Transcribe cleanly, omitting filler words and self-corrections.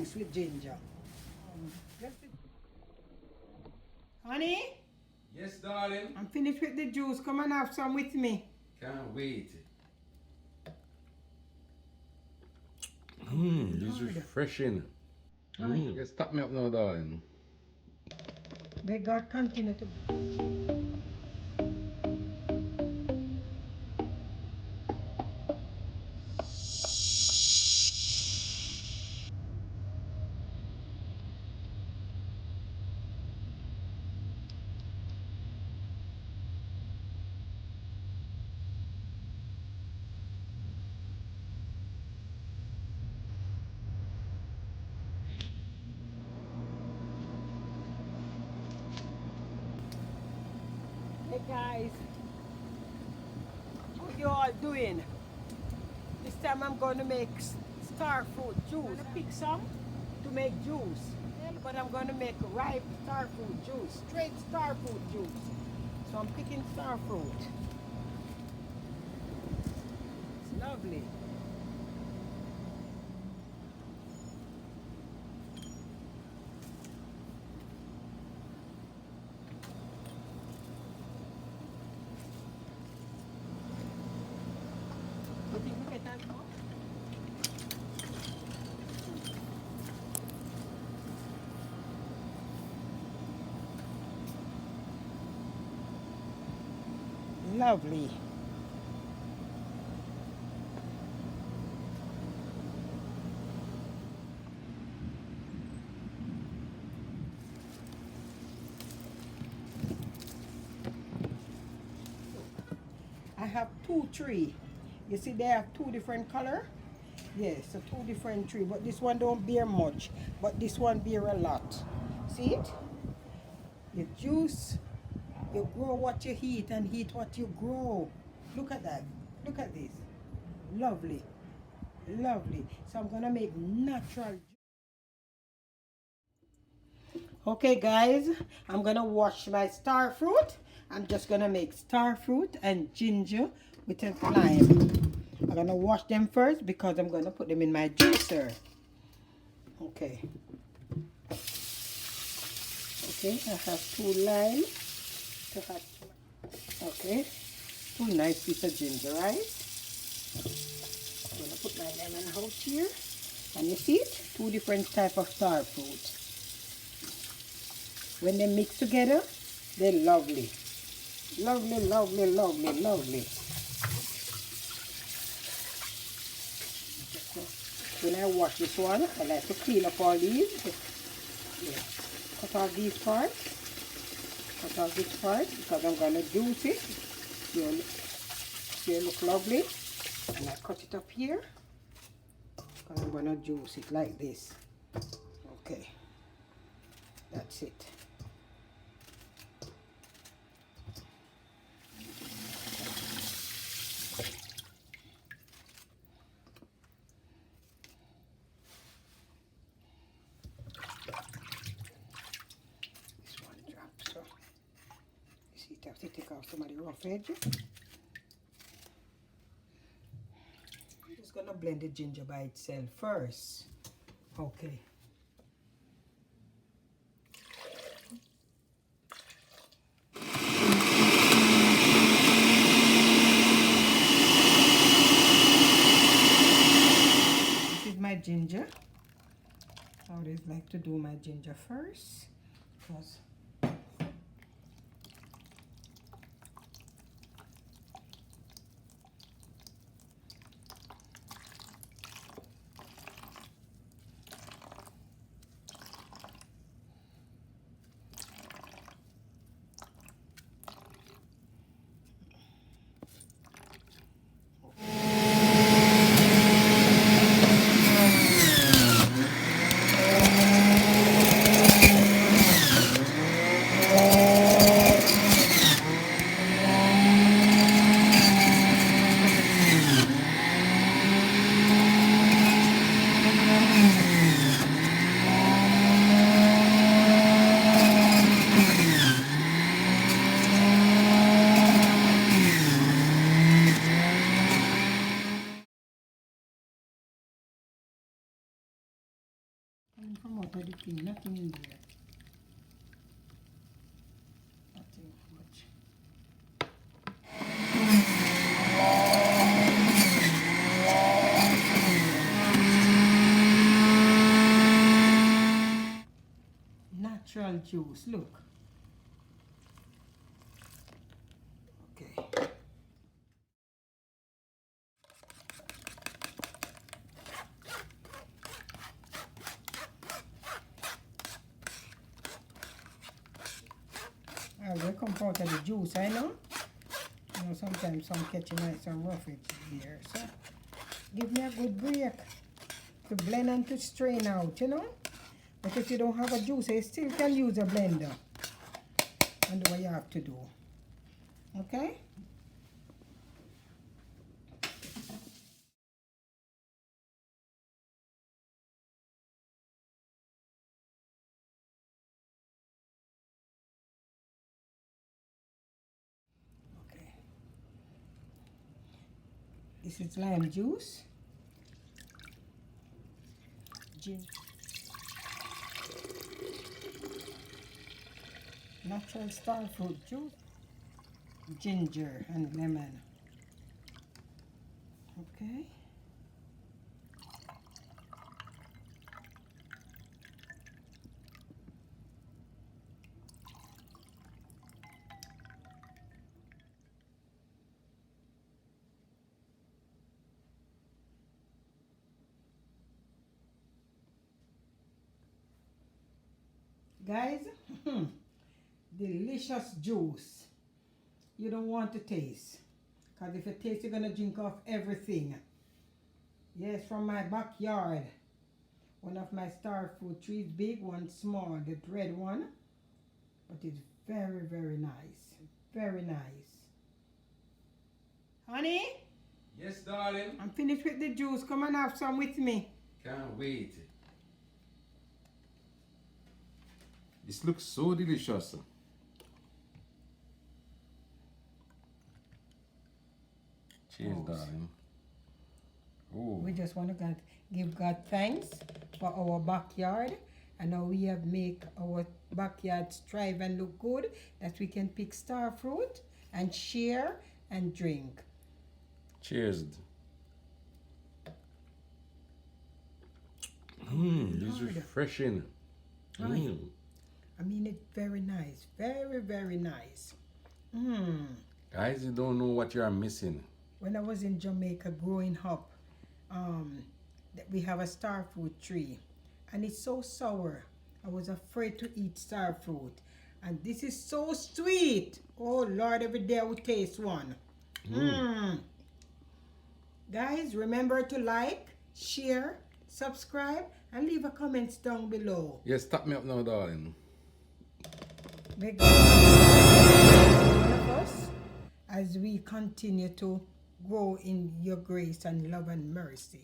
juice with ginger. Honey, Yes, darling. I'm finished with the juice. Come and have some with me. Can't wait. This is refreshing. Just tap me up now, darling. May God continue to. Hey guys, how you all doing? This time I'm going to make star fruit juice. I'm going to pick some to make juice, but I'm going to make ripe star fruit juice, straight star fruit juice. So I'm picking star fruit. It's lovely. You think we get that more? Lovely. I have two trees. You see they have two different color. Yes, so two different tree, but this one don't bear much, but this one bear a lot. See it? The juice, you grow what you eat and eat what you grow. Look at that. Look at this. Lovely. Lovely. So I'm gonna make natural juice. Okay guys, I'm gonna wash my star fruit. I'm just gonna make star fruit and ginger with a lime. I'm gonna wash them first because I'm gonna put them in my juicer. Okay. Okay, I have 2 lime to have. Okay, 2 nice pieces of ginger, right? I'm gonna put my lemon out here, and you see it? 2 different type of star fruit. When they mix together, they're lovely. Lovely, lovely, lovely, lovely. When I wash this one, I like to clean up all these. Yeah. Cut off these parts. Cut off this part because I'm going to juice it. See, it look lovely. And I cut it up here because I'm going to juice it like this. Okay. That's it. Have to take off some of the rough edge. I'm just gonna blend the ginger by itself first. Okay. This is my ginger. I always like to do my ginger first because Nothing from out of the thing, nothing in there. Nothing much. Natural juice, look. Okay. I will come out of the juice, I know. You know, sometimes some catching like some roughage here. So give me a good break to blend and to strain out, you know. But if you don't have a juicer, you still can use a blender. And do what you have to do. Okay? Okay. This is lime juice. Gin. Natural star fruit juice, ginger and lemon. Okay. Guys, delicious juice. You don't want to taste. Because if you taste, you're going to drink off everything. Yes, from my backyard. One of my star fruit trees, big, one small, the red one. But it's very, very nice. Very nice. Honey? Yes, darling. I'm finished with the juice. Come and have some with me. Can't wait. This looks so delicious. Cheers, darling. Oh. We just want to give God thanks for our backyard and how we have make our backyard strive and look good, that we can pick star fruit and share and drink. Cheers. This is refreshing. I mean it very nice. Very, very nice. Guys, you don't know what you are missing. When I was in Jamaica growing up, we have a star fruit tree. And it's so sour. I was afraid to eat star fruit. And this is so sweet. Oh Lord, every day I would taste one. Guys, remember to like, share, subscribe, and leave a comments down below. Yes, tap me up now, darling. May God bless all of us as we continue to grow in your grace and love and mercy.